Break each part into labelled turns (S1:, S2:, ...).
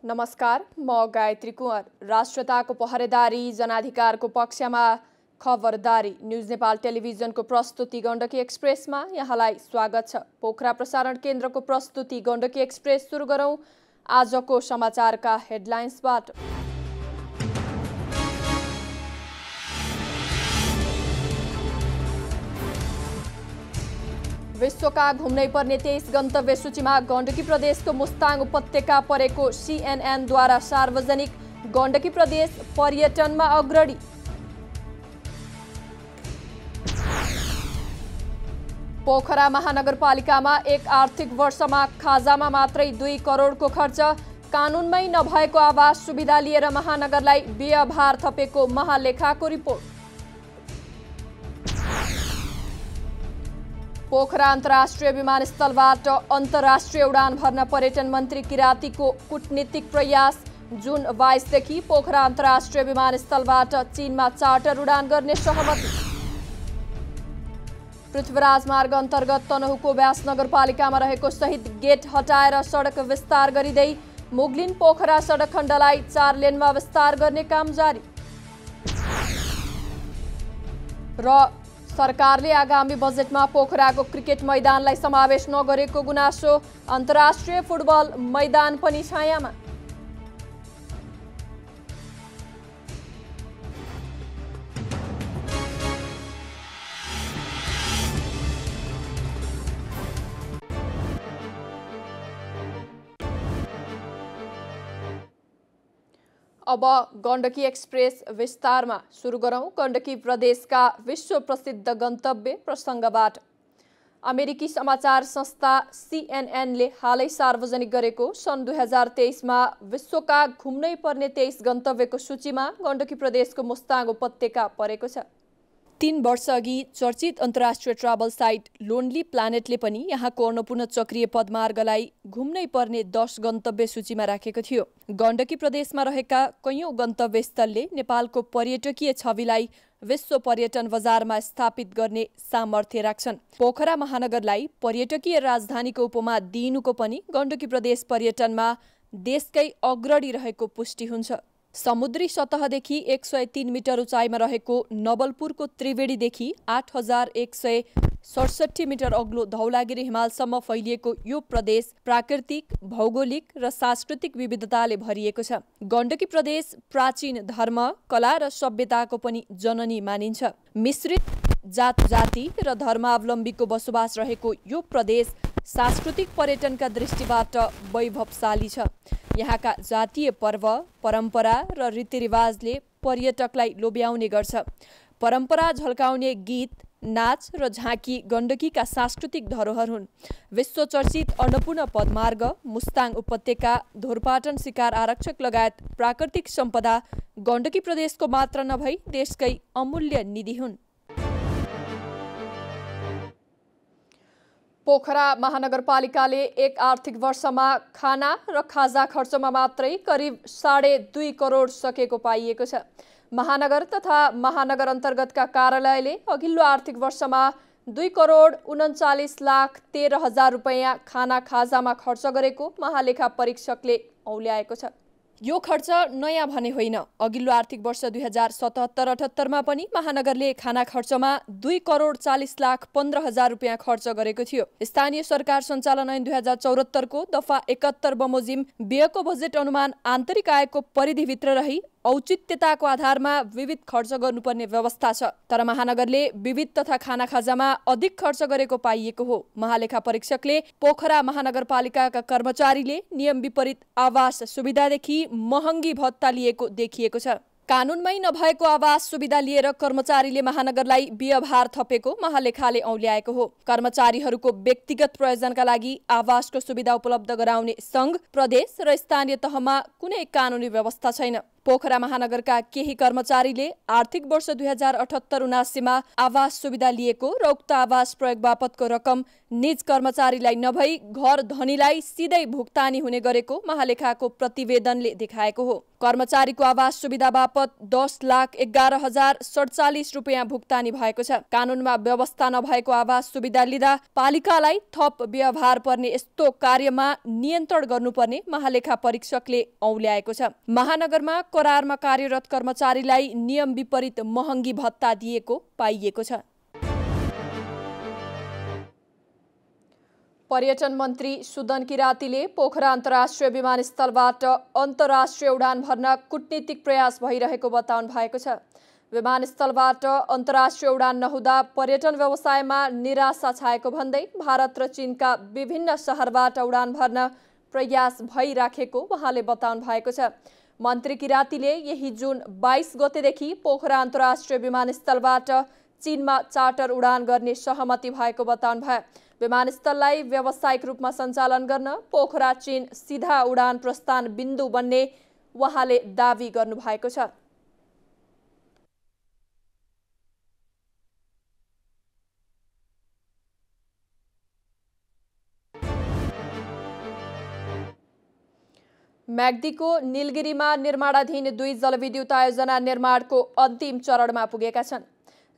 S1: नमस्कार, म गायत्री कुँवर। राष्ट्रताको पहरेदारी, जनाधिकारको पक्षमा खबरदारी। न्युज नेपाल टेलिभिजनको प्रस्तुति गण्डकी एक्सप्रेसमा यहाँलाई स्वागत छ। पोखरा प्रसारण केन्द्रको प्रस्तुति गण्डकी एक्सप्रेस सुरु गरौं आजको समाचारका हेडलाइन्सबाट। विश्वका घुम्नै पर्ने 23 गन्तव्य सूचीमा गण्डकी प्रदेशको मुस्ताङ उपत्यका परेको CNN द्वारा सार्वजनिक। गण्डकी प्रदेश पर्यटनमा अग्रणी। पोखरा महानगरपालिकामा एक आर्थिक वर्षमा खाजामा मात्रै 2 करोडको खर्च। कानुनमै नभएको आवास सुविधा लिएर महानगरलाई व्ययभार थपेको महालेखाको रिपोर्ट। पोखरा अन्तर्राष्ट्रिय विमानस्थलबाट अन्तर्राष्ट्रिय उडान भर्न पर्यटन मन्त्री किरातीको कूटनीतिक प्रयास। जुन 22 देखि पोखरा अन्तर्राष्ट्रिय विमानस्थलबाट चीनमा चार्टर उडान गर्ने सहमति। पृथ्वीराज मार्ग अन्तर्गत तनहुको व्यास नगरपालिकामा रहेको शहीद गेट हटाएर सडक विस्तार गरिँदै मुगलिन पोखरा सडक खण्डलाई 4 लेनमा विस्तार गर्ने काम जारी। र सरकारले आगामी बजेटमा पोखराको क्रिकेट मैदानलाई समावेश नगरेको गुनासो। अन्तर्राष्ट्रिय फुटबल मैदान पनि छायामा। अब गण्डकी एक्सप्रेस विस्तारमा सुरु गरौं गण्डकी प्रदेशका विश्व प्रसिद्ध गन्तव्य प्रसङ्गबाट। अमेरिकी समाचार संस्था CNN ले हालै सार्वजनिक गरेको सन् 2023मा विश्वका घुम्नै पर्ने 23 गन्तव्यको सूचीमा गण्डकी प्रदेशको मुस्ताङ उपत्यका परेको छ। 3 वर्ष अघि चर्चित अन्तर्राष्ट्रिय ट्राभल साइट लोन्ली प्लानेटले पनि यहाँको अन्नपूर्ण चक्रीय पदमार्गलाई घुम्नै पर्ने 10 गन्तव्य सूचीमा राखेको थियो। गण्डकी प्रदेशमा रहेका कैयौं गन्तव्य स्थलले नेपालको पर्यटकीय छविलाई विश्व पर्यटन बजारमा स्थापित गर्ने सामर्थ्य राख्छन्। पोखरा महानगरलाई पर्यटकीय राजधानीको उपमा दिइनुको पनि गण्डकी प्रदेश पर्यटनमा देशकै अग्रणी रहेको पुष्टि हुन्छ। समुद्री सतहदेखि 103 मिटर उचाइमा रहेको नवलपुरको त्रिवेणीदेखि 8167 मिटर अग्लो धौलागिरी हिमालसम्म फैलिएको यो प्रदेश प्राकृतिक, भौगोलिक र सांस्कृतिक विविधताले भरिएको छ। गण्डकी प्रदेश प्राचीन धर्म, कला र सभ्यताको पनि जननी मानिन्छ। मिश्रित जाति र धर्मावलम्बीको बसोबास रहेको यो प्रदेश सांस्कृतिक पर्यटनका दृष्टिबाट वैभवशाली छ। यहाँका जातीय पर्व, परम्परा र रीतिरिवाजले पर्यटकलाई लोभ्याउने गर्छ। परम्परा झल्काउने गीत, नाच र झाँकी गण्डकीका सांस्कृतिक धरोहर हुन्। विश्वचर्चित अन्नपूर्ण पदमार्ग, मुस्ताङ उपत्यका, धोरपाटन शिकार आरक्षक लगायत प्राकृतिक सम्पदा गण्डकी प्रदेशको मात्र नभई देशकै अमूल्य निधि हुन्। पोखरा महानगरपालिकाले एक आर्थिक वर्षमा खाना र खाजा खर्चमा मात्रै करिब 2.5 करोड सकेको पाइएको छ। महानगर तथा महानगर अन्तर्गतका कार्यालयले अघिल्लो आर्थिक वर्षमा 2 करोड 39,13,000 रुपैयाँ खाना खाजामा खर्च गरेको महालेखा परीक्षकले औल्याएको छ। यो खर्च नयाँ भने होइन। अघिल्लो आर्थिक वर्ष 2077-78मा पनि महानगरले खाना खर्चमा 2 करोड 40,15,000 रुपैयाँ खर्च गरेको थियो। स्थानीय सरकार सञ्चालन ऐन 2074 को दफा 71 बमोजिम व्ययको बजेट अनुमान आन्तरिक आयको परिधिभित्र रही औचित्यताको आधारमा विविध खर्च गर्नुपर्ने व्यवस्था छ। तर महानगरले विविध तथा खाना खाजामा अधिक खर्च गरेको पाइएको हो। महालेखा परीक्षकले पोखरा महानगरपालिकाका कर्मचारीले नियम विपरीत आवास सुविधादेखि महँगी भत्ता लिएको देखिएको छ। कानुनमै नभएको आवास सुविधा लिएर कर्मचारीले महानगरलाई व्ययभार थपेको महालेखाले औल्याएको हो। कर्मचारीहरूको व्यक्तिगत प्रयोजनका लागि आवासको सुविधा उपलब्ध गराउने सङ्घ, प्रदेश र स्थानीय तहमा कुनै कानुनी व्यवस्था छैन। पोखरा महानगरका केही कर्मचारीले आर्थिक वर्ष 2078-79मा आवास सुविधा लिएको र उक्त आवास प्रयोग बापतको रकम निज कर्मचारीलाई नभई घर धनीलाई सिधै भुक्तानी हुने गरेको महालेखाको प्रतिवेदनले देखाएको हो। कर्मचारीको आवास सुविधा बापत 10,11,047 रुपियाँ भुक्तानी भएको छ। कानूनमा व्यवस्था नभएको आवास सुविधा लिँदा पालिकालाई थप व्यवहार पर्ने यस्तो कार्यमा नियन्त्रण गर्नुपर्ने महालेखा परीक्षकले औल्याएको छ। महानगरमा करारमा कार्यरत कर्मचारीलाई नियम विपरीत महँगी भत्ता दिएको पाइएको छ। पर्यटन मन्त्री सुदन किरातीले पोखरा अन्तर्राष्ट्रिय विमानस्थलबाट अन्तर्राष्ट्रिय उडान भर्न कूटनीतिक प्रयास भइरहेको बताउनु भएको छ। विमानस्थलबाट अन्तर्राष्ट्रिय उडान नहुँदा पर्यटन व्यवसायमा निराशा छाएको भन्दै भारत र चीनका विभिन्न शहरबाट उडान भर्न प्रयास भइराखेको उहाँले बताउनु भएको छ। मन्त्री किरातीले यही जुन 22 गतेदेखि पोखरा अन्तर्राष्ट्रिय विमानस्थलबाट चीनमा चार्टर उडान गर्ने सहमति भएको बताउनु भयो। विमानस्थललाई व्यावसायिक रूपमा सञ्चालन गर्न पोखरा चीन सिधा उडान प्रस्थान बिन्दु बन्ने उहाँले दावी गर्नु भएको छ। म्याग्दीको नीलगिरीमा निर्माणाधीन 2 जलविद्युत आयोजना निर्माणको अन्तिम चरणमा पुगेका छन्।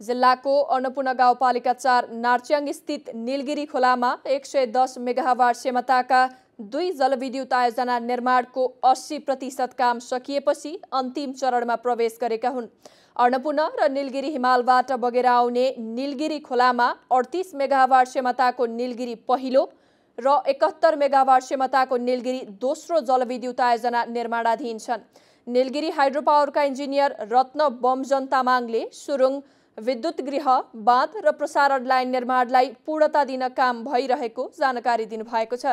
S1: जिल्लाको अन्नपूर्ण गाउँपालिका 4 नार्च्याङ स्थित नीलगिरी खोलामा 110 मेगावाट क्षमताका 2 जलविद्युत आयोजना निर्माणको 80% काम सकिएपछि अन्तिम चरणमा प्रवेश गरेका हुन्। अन्नपूर्ण र नीलगिरी हिमालबाट बगेर आउने नीलगिरी खोलामा 38 मेगावाट क्षमताको नीलगिरी पहिलो र 71 मेगावाट क्षमताको नीलगिरी दोस्रो जलविद्युत आयोजना निर्माणाधीन छन्। नीलगिरी हाइड्रो पावरका इन्जिनियर रत्न बमजन तामाङले सुरुङ, विद्युत गृह, बाँध र प्रसारण लाइन निर्माणलाई पूर्णता दिन काम भइरहेको जानकारी दिनुभएको छ।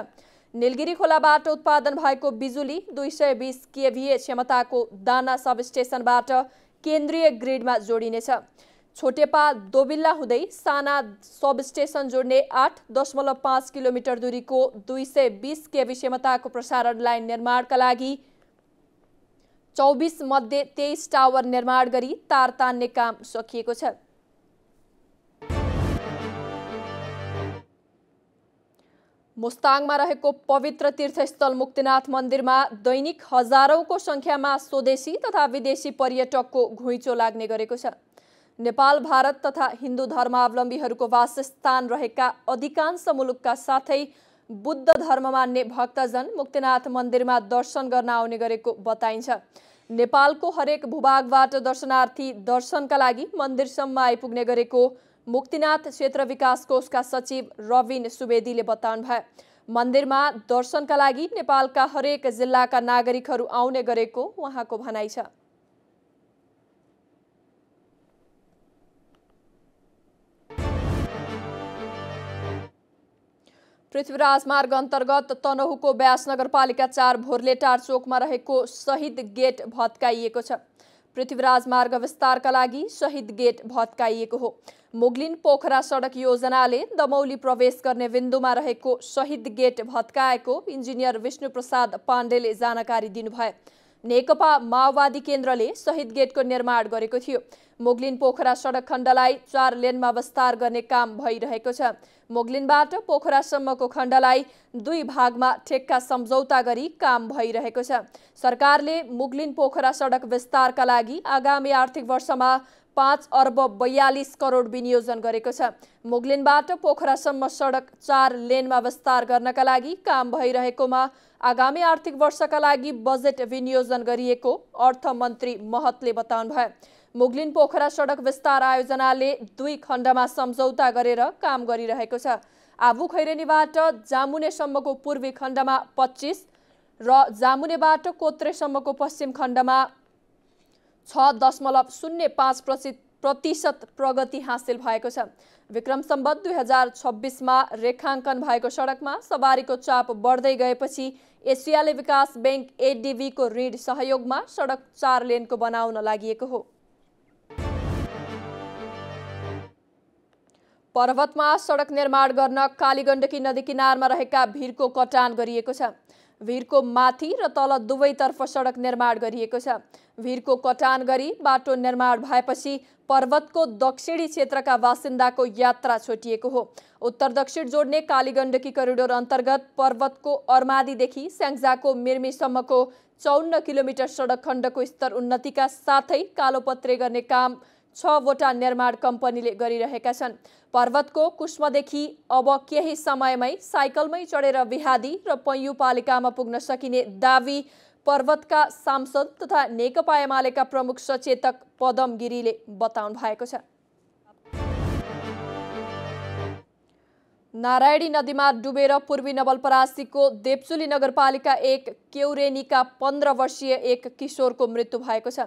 S1: नीलगिरी खोलाबाट उत्पादन भएको बिजुली 220 केभीए क्षमताको दाना सबस्टेसनबाट केन्द्रीय ग्रिडमा जोडिनेछ। छोटेपा दोबिल्ला हुँदै साना सबस्टेसन जोड्ने 8.5 किलोमिटर दूरीको 220 केभी क्षमताको प्रसारण लाइन निर्माणका लागि 24 मध्ये 23 टावर निर्माण गरी तार तान्ने काम सकिएको छ। मुस्ताङमा रहेको पवित्र तीर्थस्थल मुक्तिनाथ मन्दिरमा दैनिक हजारौंको संख्यामा स्वदेशी तथा विदेशी पर्यटकको घुइँचो लाग्ने गरेको छ। नेपाल, भारत तथा हिन्दू धर्मावलम्बीहरूको वासस्थान रहेका अधिकांश मुलुकका साथै बुद्ध धर्म मान्ने भक्तजन मुक्तिनाथ मन्दिरमा दर्शन गर्न आउने गरेको बताइन्छ। नेपालको हरेक भूभागबाट दर्शनार्थी दर्शनका लागि मन्दिरसम्म आइपुग्ने गरेको मुक्तिनाथ क्षेत्र विकास कोषका सचिव रविन सुवेदीले बताउनु भयो। मन्दिरमा दर्शनका लागि नेपालका हरेक जिल्लाका नागरिकहरू आउने गरेको उहाँको भनाइ छ। पृथ्वीराज मार्ग अन्तर्गत तनहुको ब्यास नगरपालिका 4 भोर्लेटार चोकमा रहेको शहीद गेट भत्काइएको छ। पृथ्वीराज मार्ग विस्तारका लागि शहीद गेट भत्काइएको हो। मुगलिन पोखरा सडक योजनाले दमौली प्रवेश गर्ने बिन्दुमा रहेको शहीद गेट भत्काएको इन्जिनियर विष्णु प्रसाद पाण्डेले जानकारी दिनुभयो। नेकपा माओवादी केन्द्रले शहीद गेटको निर्माण गरेको थियो। मुगलिन पोखरा सडक खण्डलाई 4 लेनमा विस्तार गर्ने काम भइरहेको छ। मुगलिनबाट पोखरासम्मको खण्डलाई 2 भागमा ठेक्का सम्झौता गरी काम भइरहेको छ। सरकारले मुगलिन पोखरा सडक विस्तारका लागि आगामी आर्थिक वर्षमा 5 अर्ब 42 करोड विनियोजन गरेको छ। मुगलिनबाट पोखरासम्म सडक 4 लेनमा विस्तार गर्नका लागि काम भइरहेकोमा आगामी आर्थिक वर्षका लागि बजेट विनियोजन गरिएको अर्थमन्त्री महतले बताउनुभयो। मुगलिन पोखरा सडक विस्तार आयोजनाले 2 खण्डमा सम्झौता गरेर काम गरिरहेको छ। आबु खैरेनीबाट जामुनेसम्मको पूर्वी खण्डमा 25 र जामुनेबाट कोत्रेसम्मको पश्चिम खण्डमा 6.05% प्रगति हासिल भएको छ। विक्रम सम्वत 2026मा रेखाङ्कन भएको सडकमा सवारीको चाप बढ्दै गएपछि एसियाली विकास बैंक एडीबीको ऋण सहयोगमा सडक 4 लेनको बनाउन लागि हो। पर्वतमा सडक निर्माण गर्न कालीगण्डकी नदी किनारमा रहेका भिरको कटान गरिएको छ। भिरको माथि र तल दुवैतर्फ सडक निर्माण गरिएको छ। भिरको कटान गरी बाटो निर्माण भएपछि पर्वतको दक्षिणी क्षेत्रका बासिन्दाको यात्रा छोटिएको हो। उत्तर दक्षिण जोड्ने कालीगण्डकी करिडोर अन्तर्गत पर्वतको अर्मादीदेखि स्याङ्जाको मिर्मीसम्मको 54 किलोमिटर सडक खण्डको स्तर उन्नतिका साथै कालोपत्रे गर्ने काम 6 वटा निर्माण कम्पनीले गरिरहेका छन्। पर्वतको कुस्मदेखि अब केही समयमै साइकलमै चढेर बिहादी र पैयुँ पालिकामा पुग्न सकिने दावी पर्वतका सांसद तथा नेकपा एमालेका प्रमुख सचेतक पदम गिरीले बताउनु भएको छ। नारायणी नदीमा डुबेर पूर्वी नवलपरासीको देवचुली नगरपालिका 1 केउरेनीका 15 वर्षीय एक किशोरको मृत्यु भएको छ।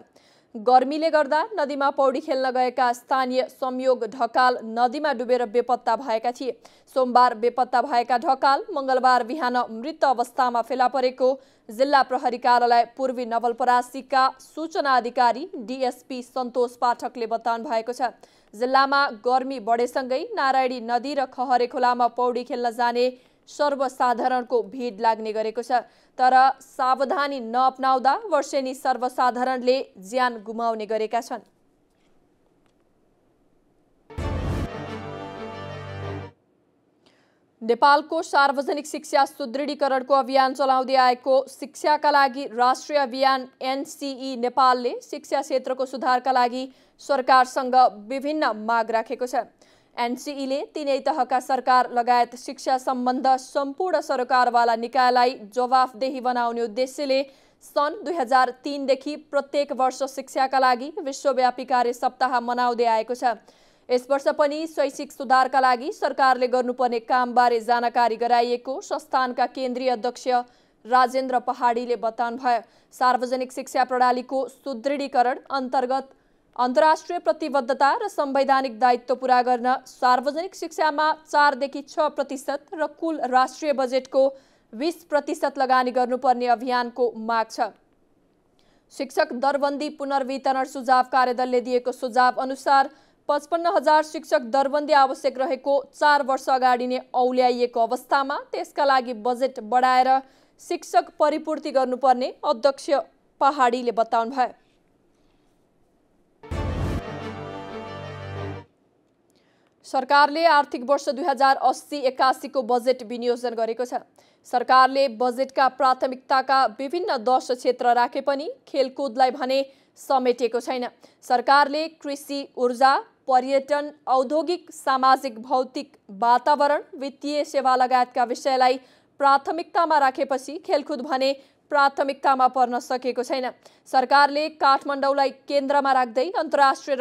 S1: गर्मीले गर्दा नदीमा पौडी खेल्न गएका स्थानीय संयोग ढकाल नदीमा डुबेर बेपत्ता भएका थिए। सोमबार बेपत्ता भएका ढकाल मंगलबार बिहान मृत अवस्थामा फेला परेको जिल्ला प्रहरी कार्यालय पूर्वी नवलपरासीका सूचना अधिकारी डीएसपी सन्तोष पाठकले बताउनु भएको छ। जिल्लामा गर्मी बढेसँगै नारायणी नदी र खहरे खोलामा पौडी खेल्न जाने सर्वसाधारणको भिड लाग्ने गरेको छ। तर सावधानी नअपनाउँदा वर्षेनी सर्वसाधारणले ज्यान गुमाउने गरेका छन्। नेपालको सार्वजनिक शिक्षा सुदृढीकरणको अभियान चलाउँदै आएको शिक्षाका लागि राष्ट्रिय अभियान एनसीई नेपालले शिक्षा क्षेत्रको सुधारका लागि सरकारसँग विभिन्न माग राखेको छ। एनसीईले तीनै तहका सरकार लगायत शिक्षा सम्बन्ध सम्पूर्ण सरकारवाला निकायलाई जवाफदेही बनाउने उद्देश्यले सन् 2003 देखि प्रत्येक वर्ष शिक्षाका लागि विश्वव्यापी कार्य सप्ताह मनाउँदै आएको छ। यस वर्ष पनि शैक्षिक सुधारका लागि सरकारले गर्नुपर्ने कामबारे जानकारी गराइएको संस्थानका केन्द्रीय अध्यक्ष राजेन्द्र पहाडीले बताउनुभयो। सार्वजनिक शिक्षा प्रणालीको सुदृढीकरण अन्तर्गत अन्तर्राष्ट्रिय प्रतिबद्धता र संवैधानिक दायित्व पूरा गर्न सार्वजनिक शिक्षामा 4 देखि 6% र कुल राष्ट्रिय बजेटको 20% लगानी गर्नुपर्ने अभियानको माग छ। शिक्षक दरबन्दी पुनर्वितरण सुझाव कार्यदलले दिएको सुझाव अनुसार 55,000 शिक्षक दरबन्दी आवश्यक रहेको 4 वर्ष अगाडि नै औल्याइएको अवस्थामा त्यसका लागि बजेट बढाएर शिक्षक परिपूर्ति गर्नुपर्ने अध्यक्ष पहाडीले बताउनुभयो। सरकारले आर्थिक वर्ष 2080-81 को बजेट विनियोजन गरेको छ। सरकारले बजेटका प्राथमिकताका विभिन्न 10 क्षेत्र राखे पनि खेलकुदलाई भने समेटेको छैन। सरकारले कृषि, ऊर्जा, पर्यटन, औद्योगिक, सामाजिक, भौतिक, वातावरण, वित्तीय सेवा लगायतका विषयलाई प्राथमिकतामा राखेपछि खेलकुद भने प्राथमिकतामा पर्न सकेको छैन। सरकारले काठमाडौँलाई केन्द्रमा राख्दै अन्तर्राष्ट्रिय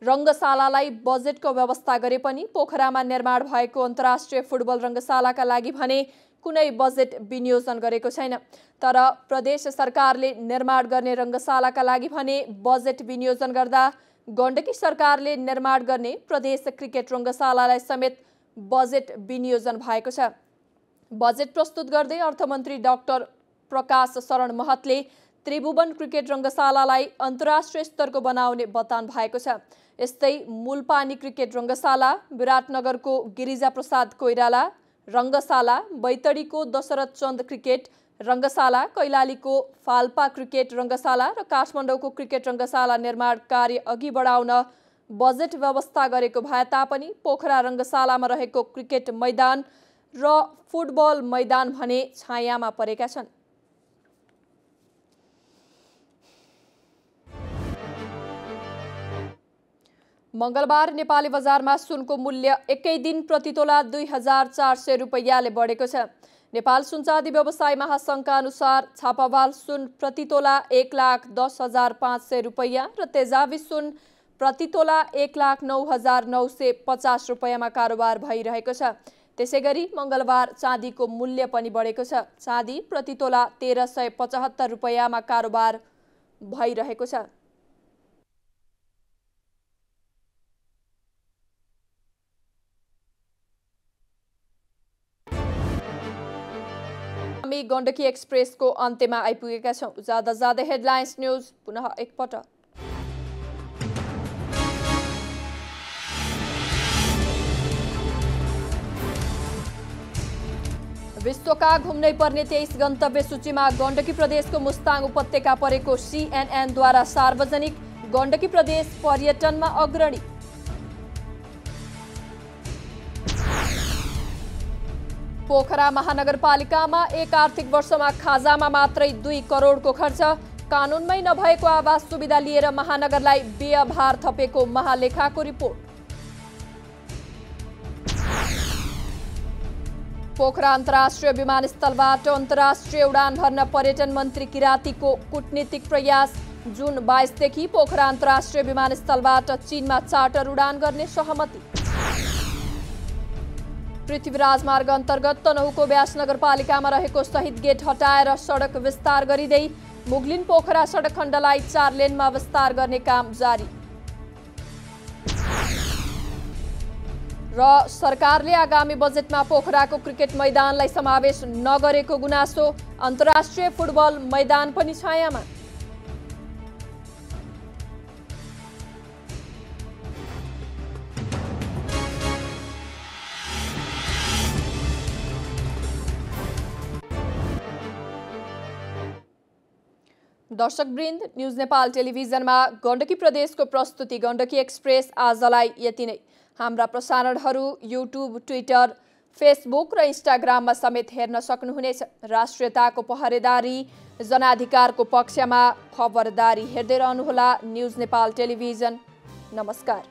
S1: रङ्गशालालाई बजेटको व्यवस्था गरे पनि पोखरामा निर्माण भएको अन्तर्राष्ट्रिय फुटबल रङ्गशालाका लागि भने कुनै बजेट विनियोजन गरेको छैन। तर प्रदेश सरकारले निर्माण गर्ने रङ्गशालाका लागि भने बजेट विनियोजन गर्दा गण्डकी सरकारले निर्माण गर्ने प्रदेश क्रिकेट रङ्गशालालाई समेत बजेट विनियोजन भएको छ। बजेट प्रस्तुत गर्दै अर्थमन्त्री डाक्टर प्रकाश शरण महतले त्रिभुवन क्रिकेट रङ्गशालालाई अन्तर्राष्ट्रिय स्तरको बनाउने बताउनु भएको छ। यस्तै मूलपानी क्रिकेट रङ्गशाला, विराटनगरको गिरिजा प्रसाद कोइराला रङ्गशाला, बैतडीको दशरथ चन्द क्रिकेट रङ्गशाला, कैलालीको फाल्पा क्रिकेट रङ्गशाला र काठमाडौँको क्रिकेट रङ्गशाला निर्माण कार्य अघि बढाउन बजेट व्यवस्था गरेको भए तापनि पोखरा रङ्गशालामा रहेको क्रिकेट मैदान र फुटबल मैदान भने छायामा परेका छन्। मंगलबार नेपाली बजारमा सुनको मूल्य एकै दिन प्रतितोला 2400 रुपैयाँले बढेको छ। नेपाल सुनचाँदी व्यवसाय महासङ्घका अनुसार छापावाल सुन प्रतितोला 1,10,500 रुपैयाँ र तेजाबी सुन प्रतितोला 1,09,950 रुपैयाँमा कारोबार भइरहेको छ। त्यसैगरी मंगलबार चाँदीको मूल्य पनि बढेको छ। चाँदी प्रतितोला 1,375 रुपैयाँमा कारोबार भइरहेको छ। हामी गण्डकी एक्सप्रेसको अन्त्यमा आइपुगेका छौं। जाँदा हेडलाइन्स न्यूज पुनः एकपटक। विश्वका घुम्नै पर्ने 23 गन्तव्य सूचीमा गण्डकी प्रदेशको मुस्ताङ उपत्यका परेको CNN द्वारा सार्वजनिक। गण्डकी प्रदेश पर्यटनमा अग्रणी। पोखरा महानगरपालिकामा एक आर्थिक वर्षमा खाजामा मात्रै 2 करोडको खर्च। कानुनमै नभएको आवास सुविधा लिएर महानगरलाई व्ययभार थपेको महालेखाको रिपोर्ट। पोखरा अन्तर्राष्ट्रिय विमानस्थलबाट अन्तर्राष्ट्रिय उडान भर्न पर्यटन मन्त्री किरातीको कूटनीतिक प्रयास। जुन 22 देखि पोखरा अन्तर्राष्ट्रिय विमानस्थलबाट चीनमा चार्टर उडान गर्ने सहमति। पृथ्वी राजमार्ग अन्तर्गत तनहुको व्यास नगरपालिकामा रहेको शहीद गेट हटाएर सडक विस्तार गरिँदै। मुगलिन पोखरा सडक खण्डलाई 4 लेनमा विस्तार गर्ने काम जारी। र सरकारले आगामी बजेटमा पोखराको क्रिकेट मैदानलाई समावेश नगरेको गुनासो। अन्तर्राष्ट्रिय फुटबल मैदान पनि छायामा। दर्शकवृन्द, न्युज नेपाल टेलिभिजनमा गण्डकी प्रदेशको प्रस्तुति गण्डकी एक्सप्रेस आजलाई यति नै। हाम्रा प्रसारणहरू युट्युब, ट्विटर, फेसबुक र इन्स्टाग्राममा समेत हेर्न सक्नुहुनेछ। राष्ट्रियताको पहरेदारी, जनाधिकारको पक्षमा खबरदारी हेर्दै रहनुहोला न्युज नेपाल टेलिभिजन। नमस्कार।